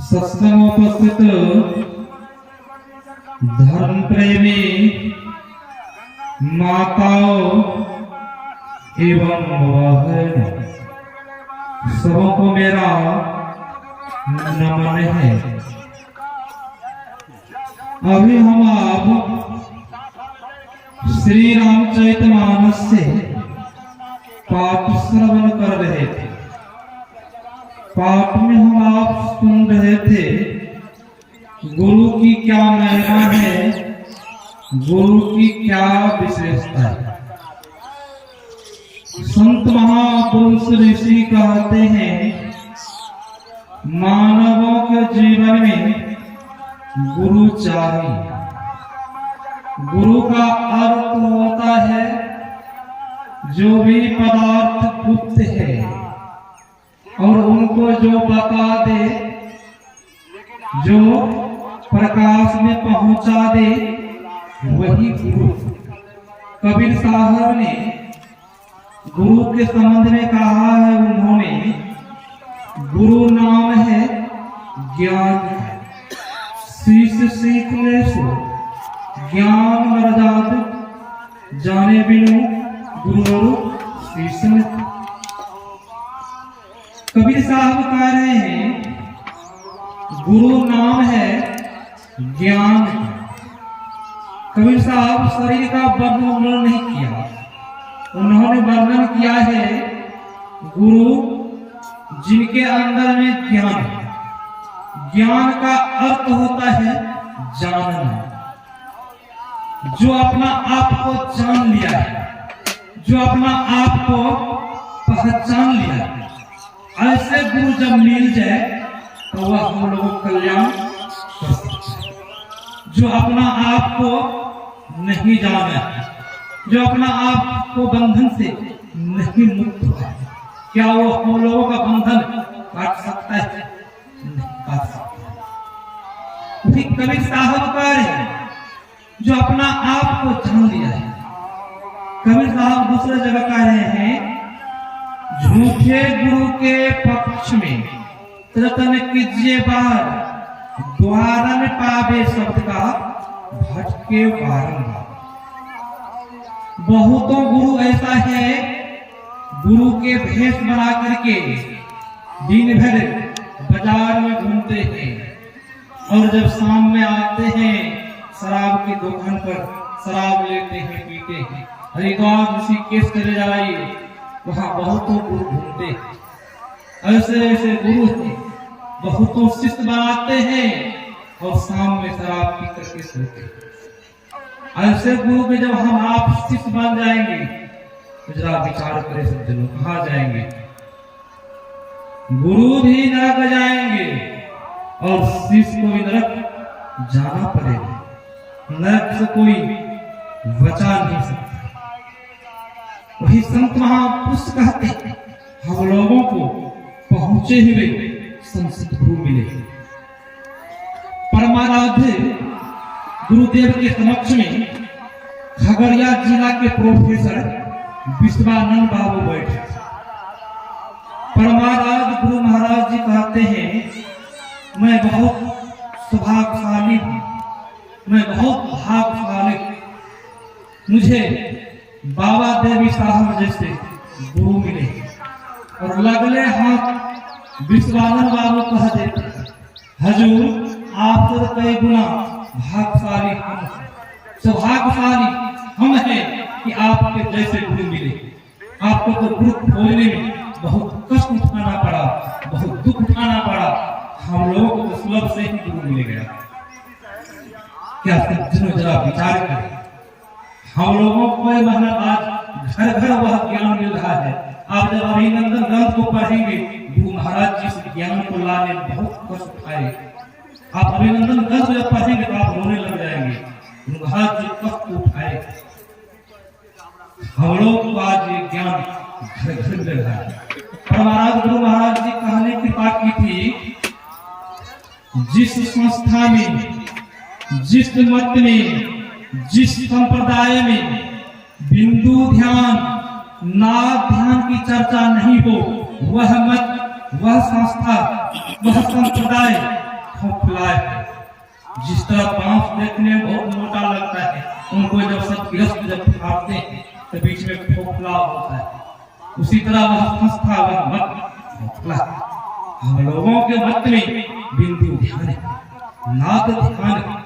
सत्संग उपस्थित धर्म प्रेमी माताओं एवं बहन सबों को मेरा नमन है। अभी हम आप श्री रामचरितमानस से पाठ श्रवण कर रहे थे। पाठ में हम आप सुन रहे थे गुरु की क्या महिमा है, गुरु की क्या विशेषता है। संत महापुरुष ऋषि कहते हैं मानवों के जीवन में गुरु चाहिए। गुरु का अर्थ होता है जो भी पदार्थ गुप्त है और उनको जो बता दे, जो प्रकाश में पहुंचा दे, वही गुरु। कबीर साहब ने गुरु के संबंध में कहा है, उन्होंने गुरु नाम है ज्ञान, शीश सीख ले सो ज्ञान मर्याद, जाने बिनु गुरु शीश में। कबीर साहब कह रहे हैं गुरु नाम है ज्ञान। कबीर साहब शरीर का वर्णन नहीं किया, उन्होंने वर्णन किया है गुरु जिनके अंदर में ज्ञान है। ज्ञान का अर्थ होता है जानना। जो अपना आप को जान लिया है, जो अपना आप को पहचान लिया है, ऐसे गुरु जब मिल जाए तो वह हम लोगों को कल्याण कर सकता है। जो अपना आप को नहीं जाना, जो अपना आप को बंधन से नहीं मुक्त हुआ, क्या वो हम लोगों का बंधन काट सकता है? नहीं काट सकता। कबीर साहब कह रहे हैं जो अपना आप को जान लिया है। कबीर साहब दूसरे जगह कह रहे हैं झूठे गुरु के पक्ष में त्रतन कीजिए बार, द्वारन पावे शब्द का भटके बारंबार। बहुतों गुरु ऐसा है गुरु के भेष बना करके दिन भर बाजार में घूमते हैं और जब शाम में आते हैं शराब की दुकान पर शराब लेते हैं, पीते हैं। हरिद्वार ऋषिकेश चले जाइए, वहां बहुतों गुरु घूमते हैं। ऐसे ऐसे गुरु हैं, बहुतों शिष्य बनाते हैं और शाम में शराब पी करके सोते हैं। ऐसे गुरु के जब हम आप शिष्य बन जाएंगे तो जरा विचार करें सब जनों, कहाँ जाएंगे? गुरु भी नरक जाएंगे और शिष्य को भी नरक जाना पड़ेगा। नरक से कोई बचा नहीं सकता। वही संत महापुरुष कहते हैं हम लोगों को पहुंचे हुए संत गुरु मिले। परमाराध्य गुरुदेव के समक्ष में खगड़िया जिला के प्रोफेसर विश्वानंद बाबू बैठे। परमाराध्य गुरु महाराज जी कहते हैं मैं बहुत सौभाग्यशाली हूं, मैं बहुत भाग्यशाली, मुझे बाबा देवी साहब जैसे गुरु मिले। और लगले हाथ विश्वानंद बाबू कह देते हजूर आप तो कई गुना भाग्यशाली हम, सौभाग्यशाली हम हैं कि आपके जैसे गुरु मिले। आपको तो गुरु खोजने में बहुत कष्ट उठाना पड़ा, बहुत दुख उठाना पड़ा, हम लोगों को सुलभ से ही गुरु मिल गया। क्या सज्जनों जरा विचार करें, हम लोगों को मेहनत आज घर घर वह ज्ञान मिल रहा है। आप जब अभिनंदन ग्रंथ को पढ़ेंगे, गुरु महाराज जी से ज्ञान को लाने बहुत कष्ट उठाए। आप अभिनंदन ग्रंथ जब पढ़ेंगे तो आप रोने लग जाएंगे। गुरु महाराज जी कष्ट उठाए, हम लोग को आज ये ज्ञान घर घर मिल रहा है। परमाराध्य गुरु महाराज जी कहने कृपा की थी जिस संस्था में, जिस मत में, जिस संप्रदाय में बिंदु ध्यान, नाद ध्यान की चर्चा नहीं हो, वह मत, वह संस्था, वह संप्रदाय खोखला है। जिस तरह बांस देखने में बहुत मोटा लगता है, उनको जब सब गिरफ्त जब फाड़ते हैं तो बीच में खोखला होता है, उसी तरह वह फंसता वह मत खोखला। हम लोगों के मत में बिंदु ध्यान है, नाद ध्यान है।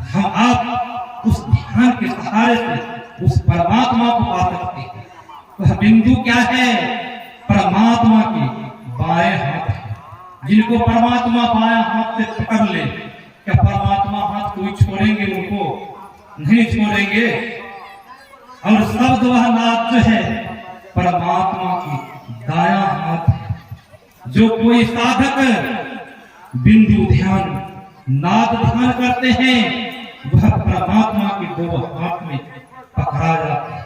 हम आप उस ध्यान के सहारे से उस परमात्मा को पा सकते हैं। वह बिंदु क्या है? परमात्मा के बाएं हाथ है। जिनको परमात्मा बाएं हाथ से पकड़ ले, क्या परमात्मा हाथ कोई छोड़ेंगे? उनको नहीं छोड़ेंगे। और शब्द वह नाद जो है परमात्मा की दायां हाथ है। जो कोई साधक बिंदु ध्यान नाद ध्यान करते हैं, वह परमात्मा के दो हाथ में पकड़ा जाता है।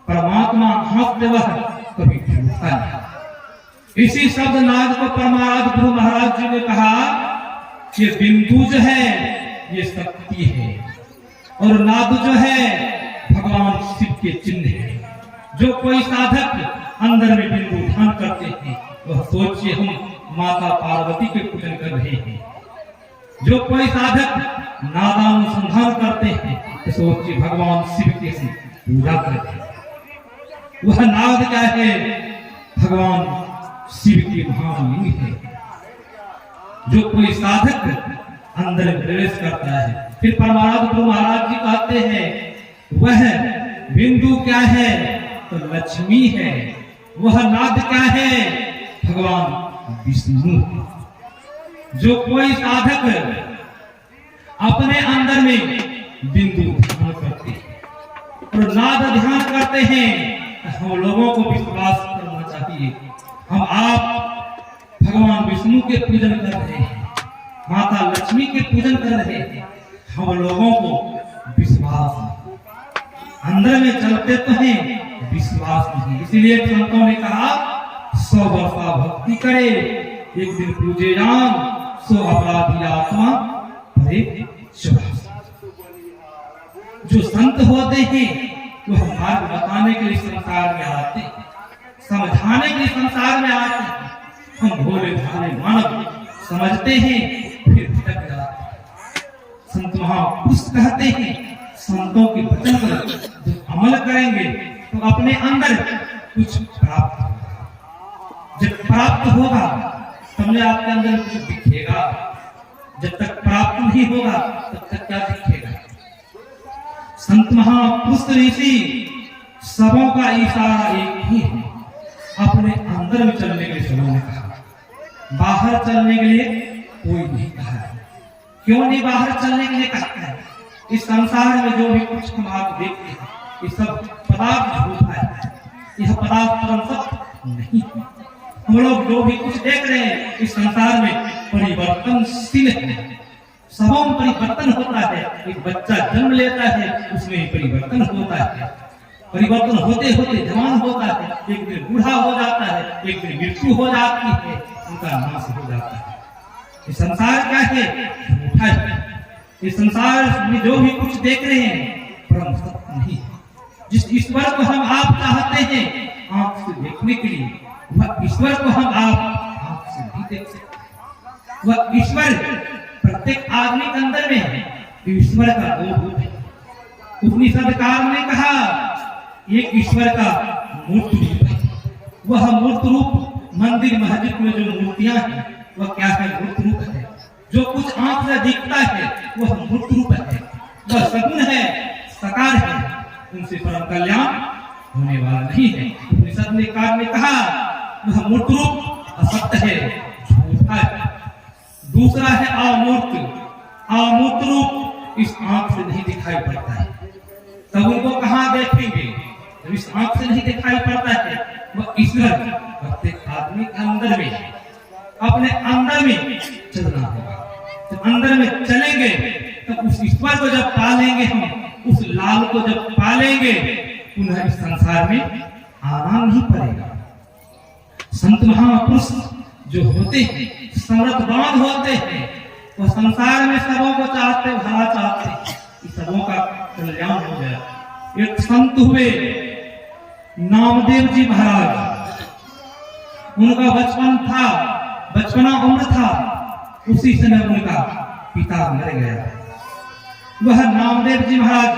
परमात्मा हाथ से वह कभी छूटता नहीं। इसी शब्द नाद को परमाराध गुरु महाराज जी ने कहा कि बिंदु जो है ये शक्ति है और नाद जो है भगवान शिव के चिन्ह है। जो कोई साधक अंदर में बिंदु ध्यान करते हैं, वह सोचिए हम माता पार्वती के पूजन कर रहे हैं। जो कोई साधक नादानुसंधान करते हैं, तो सोचिए भगवान शिव की पूजा करते हैं। वह नाद क्या है? भगवान शिव की महालिंग है। जो कोई साधक अंदर प्रवेश करता है, फिर परमाराध गुरु महाराज जी कहते हैं वह बिंदु क्या है? तो लक्ष्मी है। वह नाद क्या है? भगवान विष्णु। जो कोई साधक अपने अंदर में बिंदु ध्यान करते हैं और नाद ध्यान करते हैं, हम लोगों को विश्वास करना चाहिए। हम आप भगवान विष्णु के पूजन कर रहे हैं, माता लक्ष्मी के पूजन कर रहे हैं। हम लोगों को विश्वास नहीं, अंदर में चलते तो हैं, विश्वास नहीं। इसीलिए संतों ने कहा 100 वर्षा भक्ति करे, एक दिन पूजे राम, सो अपराधी आत्मा परे शुभास। जो संत होते हैं वह मार्ग बताने के लिए संसार में आते हैं, समझाने के लिए संसार में आते हैं। हम भोले भाले मानव समझते हैं, फिर भटक जाते हैं। संत महापुरुष कहते हैं संतों के वचन पर जब अमल करेंगे तो अपने अंदर कुछ प्राप्त होगा। जब प्राप्त होगा तब आपके अंदर कुछ दिखेगा। जब तक प्राप्त नहीं होगा तब तक क्या दिखेगा? संत महापुरुष ऋषि सबों का इशारा एक ही है, अपने अंदर में चलने के लिए सबों ने कहा। बाहर चलने के लिए कोई नहीं कहा। क्यों नहीं बाहर चलने के लिए कहा है? इस संसार में जो भी कुछ हम आप देखते हैं, ये सब पदार्थ झूठा है। यह पदार्थ परम सत्य नहीं है। हम लोग जो भी कुछ देख रहे हैं इस संसार में परिवर्तनशील है। सबों में परिवर्तन होता है। एक बच्चा जन्म लेता है, उसमें परिवर्तन होता है। परिवर्तन होते होते जवान होता है, एक दिन बूढ़ा हो जाता है, एक दिन मृत्यु हो जाती है, उनका नाश हो जाता है। ये संसार क्या है? झूठा है। इस संसार में जो भी कुछ देख रहे हैं परम सत्य नहीं है। जिस ईश्वर को हम आप चाहते हैं आंख से देखने के लिए, वह ईश्वर को हम आप आंख से नहीं देख सकते। वह ईश्वर प्रत्येक आदमी के अंदर में है। ईश्वर का दो रूप है। उपनिषदकार ने कहा एक ईश्वर का मूर्त रूप है। वह मूर्त रूप मंदिर मस्जिद में जो मूर्तियां हैं वह क्या है? मूर्त रूप है। जो कुछ आंख से दिखता है वह मूर्त रूप है। वह सगुण है, साकार है। उनसे परम कल्याण होने वाला नहीं है। उपनिषदकार ने कहा वह मूर्त रूप असत्य है, झूठा है। दूसरा है अमूर्त। अमूर्त रूप इस आंख से नहीं दिखाई पड़ता है, तब उनको कहां देखेंगे? जब इस आंख से नहीं दिखाई पड़ता है, वह ईश्वर प्रत्येक आदमी के अंदर में है। अपने अंदर में चलना होगा। जब अंदर में चलेंगे तब उस ईश्वर को जब पालेंगे, हम उस लाल को जब पालेंगे, पुनः इस संसार में आना नहीं पड़ेगा। संत महापुरुष जो होते हैं, समर्थवान होते हैं, वो संसार में सबों को चाहते, भला चाहते हैं कि सबों का कल्याण हो जाए। एक संत हुए नामदेव जी महाराज। उनका बचपना उम्र था, उसी समय उनका पिता मर गया। वह नामदेव जी महाराज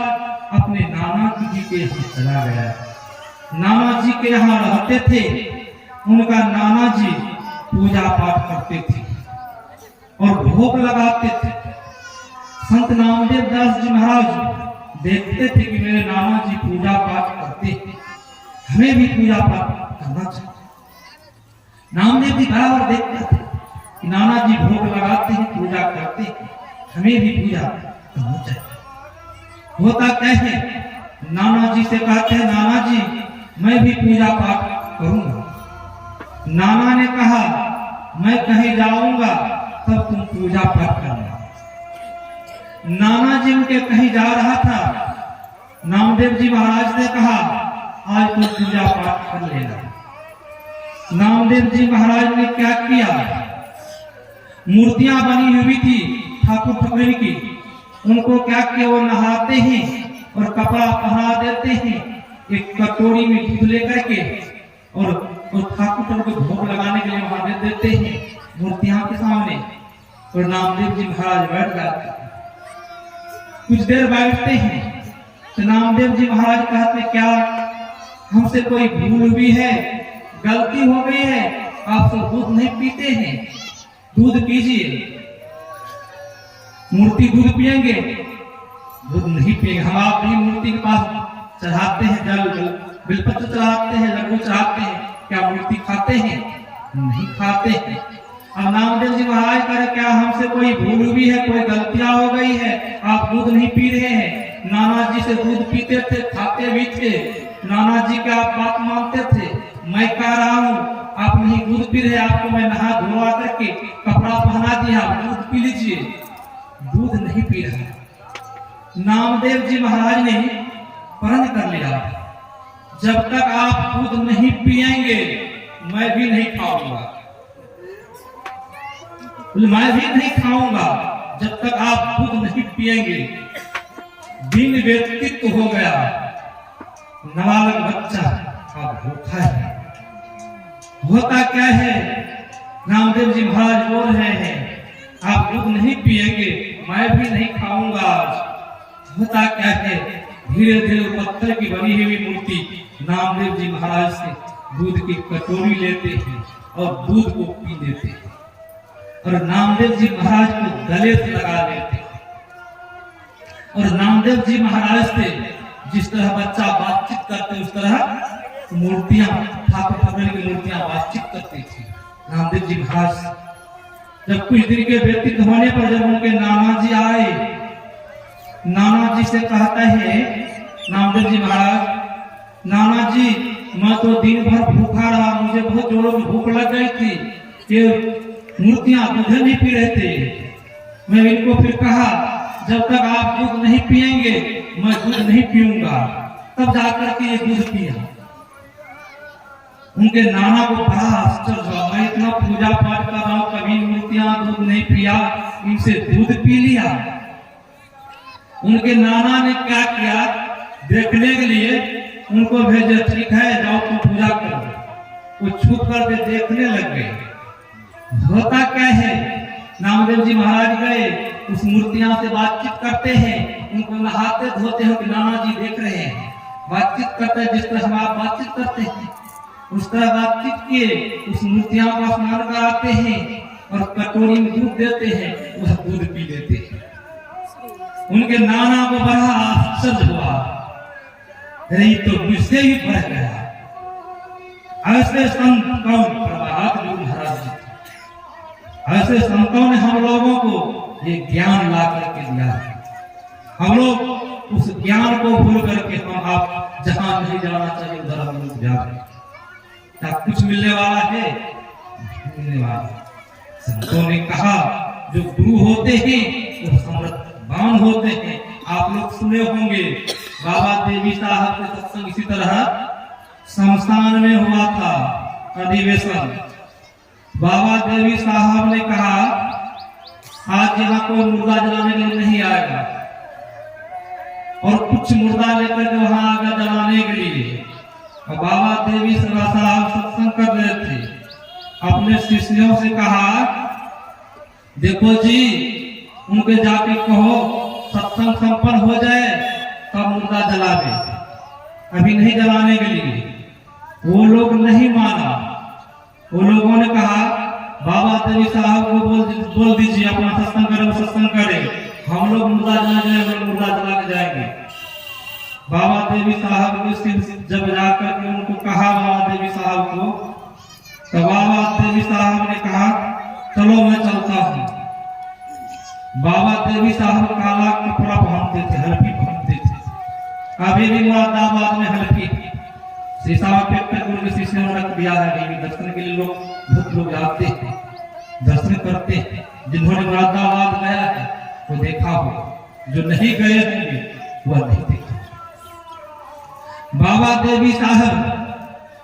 अपने नाना जी के यहाँ चला गया। नाना जी के यहाँ रहते थे। उनका नाना जी पूजा पाठ करते थे और भोग लगाते थे। संत नामदेव दास जी महाराज देखते थे कि मेरे नाना जी पूजा पाठ करते हैं, हमें भी पूजा पाठ करना चाहिए। नामदेव जी बराबर देखते थे कि नाना जी भोग लगाते हैं, पूजा करते हैं, हमें भी पूजा करना चाहिए। होता क्या है, नाना जी से कहते हैं, नाना जी मैं भी पूजा पाठ करूंगा। नाना ने कहा मैं कहीं जाऊंगा तब तुम पूजा पाठ करना। नाना जी उनके कहीं जा रहा था। नामदेव जी महाराज ने कहा आज तुम पूजा पाठ कर लेना। नामदेव जी महाराज ने क्या किया, मूर्तियां बनी हुई थी ठाकुर ठाकुर की, उनको क्या किया, वो नहाते हैं और कपड़ा पहना देते हैं, एक कटोरी में दूध लेकर के और ठाकुर ठाकुर को भोग लगाने के लिए वहां दे देते हैं मूर्तियां के सामने। और नामदेव जी महाराज बैठ जाते हैं। कुछ देर बैठते हैं तो नामदेव जी महाराज कहते क्या हमसे कोई भूल हुई है, गलती हो गई है, आप सब दूध नहीं पीते हैं, दूध पीजिए। मूर्ति दूध पिएंगे, दूध नहीं पिएंगे। हम आप भी मूर्ति के पास चढ़ाते हैं, जल बिलपत्र चढ़ाते हैं, लड्डू चढ़ाते हैं, क्या मूर्ति खाते हैं? नहीं खाते हैं। अब नामदेव जी महाराज करे क्या हमसे कोई भूल हुई है, कोई गलतियां हो गई है, आप दूध नहीं पी रहे हैं। नाना जी से दूध पीते थे, खाते भी थे, नाना जी के आप बात मानते थे। मैं कह रहा हूँ आप नहीं दूध पी रहे, आपको मैं नहा धोवा करके कपड़ा पहना दिया, दूध पी लीजिए। दूध नहीं पी रहा। नामदेव जी महाराज ने प्रण कर लिया जब तक आप दूध नहीं पिएंगे मैं भी नहीं खाऊंगा, मैं भी नहीं खाऊंगा जब तक आप दूध नहीं पिएंगे। दिन व्यतीत हो गया, नाबालग बच्चा अब भूखा है। होता क्या है, नामदेव जी महाराज बोल रहे हैं आप दूध नहीं पिएंगे, मैं भी नहीं खाऊंगा आज। होता क्या है, धीरे धीरे पत्थर की बनी हुई मूर्ति नामदेव जी महाराज से दूध की कटोरी लेते हैं और दूध को पी लेते हैं और नामदेव जी महाराज को गले से लगा लेते हैं। और नामदेव जी महाराज से जिस तरह बच्चा बातचीत करते उस तरह मूर्तियां ठाकुर ठाकुर की मूर्तियां बातचीत करती थी नामदेव जी महाराज से। जब कुछ दिन के व्यतीत होने पर जब उनके नाना जी आए, नाना जी से कहता है नामदेव जी महाराज, नाना जी मैं तो दिन भर भूखा रहा, मुझे बहुत जोरों में भूख लग गई थी, ये मूर्तियां दूध नहीं पी रहे थे। मैं इनको फिर कहा जब तक आप दूध नहीं पिएंगे मैं दूध नहीं पीऊंगा, तब जाकर के ये दूध पिया। उनके नाना को बड़ा आश्चर्य हुआ, मैं इतना पूजा पाठ कर रहा हूं, कभी मूर्तियां दूध नहीं पिया, इनसे दूध पी लिया। उनके नाना ने क्या किया, देखने के लिए उनको भेजे, ठीक है जाओ तुम पूजा करो। वो छुप करके देखने लग गए। होता क्या है, नामदेव जी महाराज गए, उस मूर्तियां से बातचीत करते हैं, उनको नहाते धोते हैं कि नाना जी देख रहे हैं, बातचीत करते हैं जिस तरह हम आप बातचीत करते हैं उस तरह बातचीत किए। उस मूर्तियां को स्नान कराते हैं और कटोरी में दूध देते हैं, वह दूध पी लेते हैं। उनके नाना को बड़ा आश्चर्य हुआ, अरे तो मुझसे ही बढ़ गया। ऐसे संत कौन, प्रभात गुरु महाराज जी, ऐसे संतों ने हम लोगों को ये ज्ञान ला करके दिया है। हम लोग उस ज्ञान को भूल करके हम आप जहां नहीं जाना चाहिए उधर हम लोग जा रहे हैं। क्या कुछ मिलने वाला है? मिलने वाला। संतों ने कहा जो गुरु होते हैं वो समर्थवान होते हैं। आप लोग सुने होंगे बाबा देवी साहब के सत्संग इसी तरह शमशान में हुआ था अधिवेशन। बाबा देवी साहब ने कहा आज यहाँ कोई मुर्दा जलाने के लिए नहीं आएगा, और कुछ मुर्दा लेकर के वहां आगा जलाने के लिए। और बाबा देवी साहब सत्संग कर रहे थे, अपने शिष्यों से कहा देखो जी, उनके जाके कहो सत्संग संपन्न हो जाए तब मुर्दा जलावे, अभी नहीं जलाने के लिए। वो लोग नहीं माना। वो लोगों ने कहा बाबा देवी साहब को बोल दीजिए अपना सत्संग करे, वो सत्संग करे, हम लोग मुर्दा जला जाए, मुर्दा जला के जाएंगे। बाबा देवी साहब के सिर जब जाकर के उनको कहा बाबा देवी साहब को, तो बाबा देवी साहब ने कहा चलो मैं चलता हूँ। बाबा देवी साहब काला कपड़ा पहनते थे, हल्फी पहनते थे, अभी भी मुरादाबाद में हल्फी शीशा के शीशे में रख दिया है। देवी दर्शन के लिए लोग बहुत लोग आते हैं, दर्शन करते हैं। जिन्होंने मुरादाबाद गया है वो देखा हो, जो नहीं गए होंगे वह नहीं देखा। बाबा देवी साहब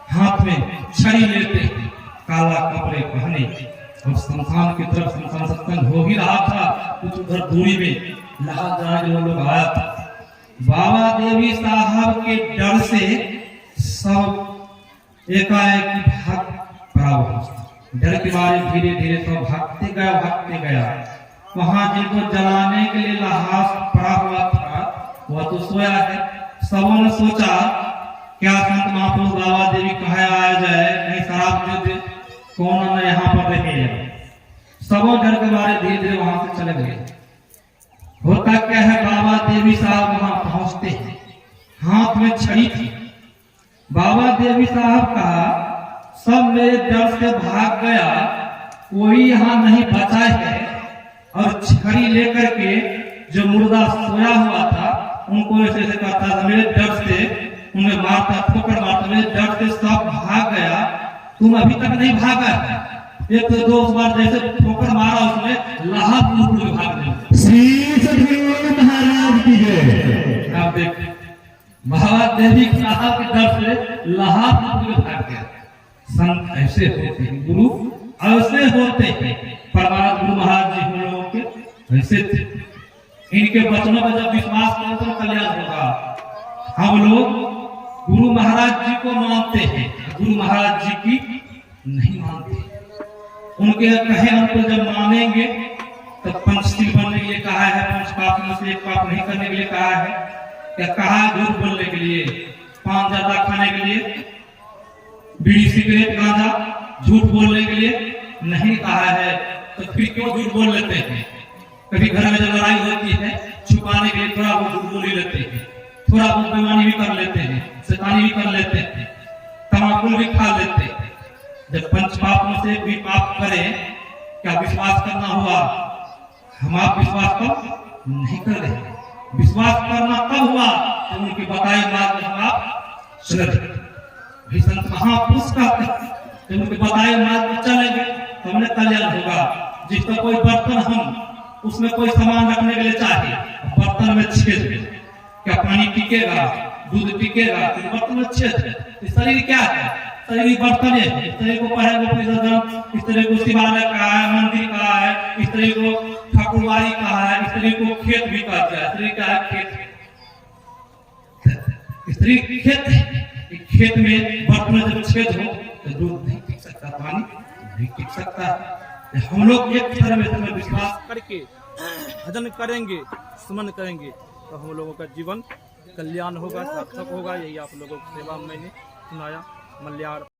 हाथ में छड़ी लेते, काला कपड़े पहने, और शमशान की तरफ, शमशान सत्संग हो ही रहा था, कुछ उधर दूरी में लहाजाज वो लोग आया था। बाबा देवी साहब के डर से सब एकाएक भाग पड़ा। डर के मारे धीरे धीरे सब भागते गया। वहां जिनको जलाने के लिए लहास पड़ा हुआ था वह तो सोया है। सबों ने सोचा क्या संत महापुरुष बाबा देवी कहा आ जाए, नहीं शराब दे कौन न यहाँ पर रहे। सबों डर के मारे धीरे धीरे वहां से चले गए। होता क्या है, बाबा देवी साहब वहां पहुंचते हैं, हाथ में छड़ी थी। बाबा देवी साहब कहा सब मेरे डर से भाग गया, कोई यहाँ नहीं बचा है। और छड़ी लेकर के जो मुर्दा सोया हुआ था उनको ऐसे ऐसे करता था, मेरे डर से उन्हें मारता, ठोकर मारता, मेरे डर से सब भाग गया, तुम अभी तक नहीं भागा है। एक तो दो बार जैसे ठोकर मारा उसमें लाहौर में भाग गए। श्री सतगुरु महाराज की जय। आप देखिए बाबा देवी साहब के डर से लाहौर में भाग गया। संत ऐसे होते हैं, गुरु ऐसे होते हैं। परमात्मा गुरु महाराज जी हम लोगों के ऐसे थे। इनके वचनों पर जब विश्वास करें तो कल्याण होगा। हम लोग गुरु महाराज जी को मानते हैं, गुरु महाराज जी की नहीं मानते। उनके कहे हमको जब मानेंगे तो पंचशील बनने के लिए कहा है, पंच पाप में से एक पाप नहीं करने के लिए कहा है। क्या कहा? झूठ बोलने के लिए, पान ज्यादा खाने के लिए, बीड़ी सिगरेट गांजा झूठ बोलने के लिए नहीं कहा है। तो फिर क्यों झूठ बोल लेते हैं? कभी घर में जब लड़ाई होती है छुपाने के लिए थोड़ा बहुत झूठ बोल ही लेते हैं, थोड़ा बहुत बेईमानी भी कर लेते हैं, शैतानी भी कर लेते हैं, तमाकुल भी खा लेते हैं। जब पंच पाप में से भी पाप करें, क्या विश्वास करना हुआ? हम आप विश्वास कब नहीं कर रहे। विश्वास करना तब हुआ जब उनकी बताई बात हम आप सुन रहे। संत महापुरुष कहते हैं जब उनके बताए मार्ग पर चलेंगे तो हमें कल्याण होगा। जिसका कोई बर्तन हम उसमें कोई सामान रखने के लिए चाहे, बर्तन में छेद, क्या पानी टिकेगा? दूध टिकेगा? बर्तन में छेद है। शरीर क्या है? शरीर बर्तन है। इस तरह को पढ़ेगा, इस तरह को शिवालय कहा है, मंदिर कहा है, इस तरह को ठाकुरबाड़ी कहा है, इस तरह को खेत भी कहते हैं। स्त्री क्या है? खेत। स्त्री खेत है। खेत में बर्तन में जब छेद हो तो दूध नहीं टिक सकता, पानी नहीं टिक सकता। हम लोग एक तरह में विश्वास करके भजन करेंगे, सुमन करेंगे तो हम लोगों का जीवन कल्याण होगा, सार्थक होगा। यही आप लोगों की सेवा मैंने सुनाया। मल्याण।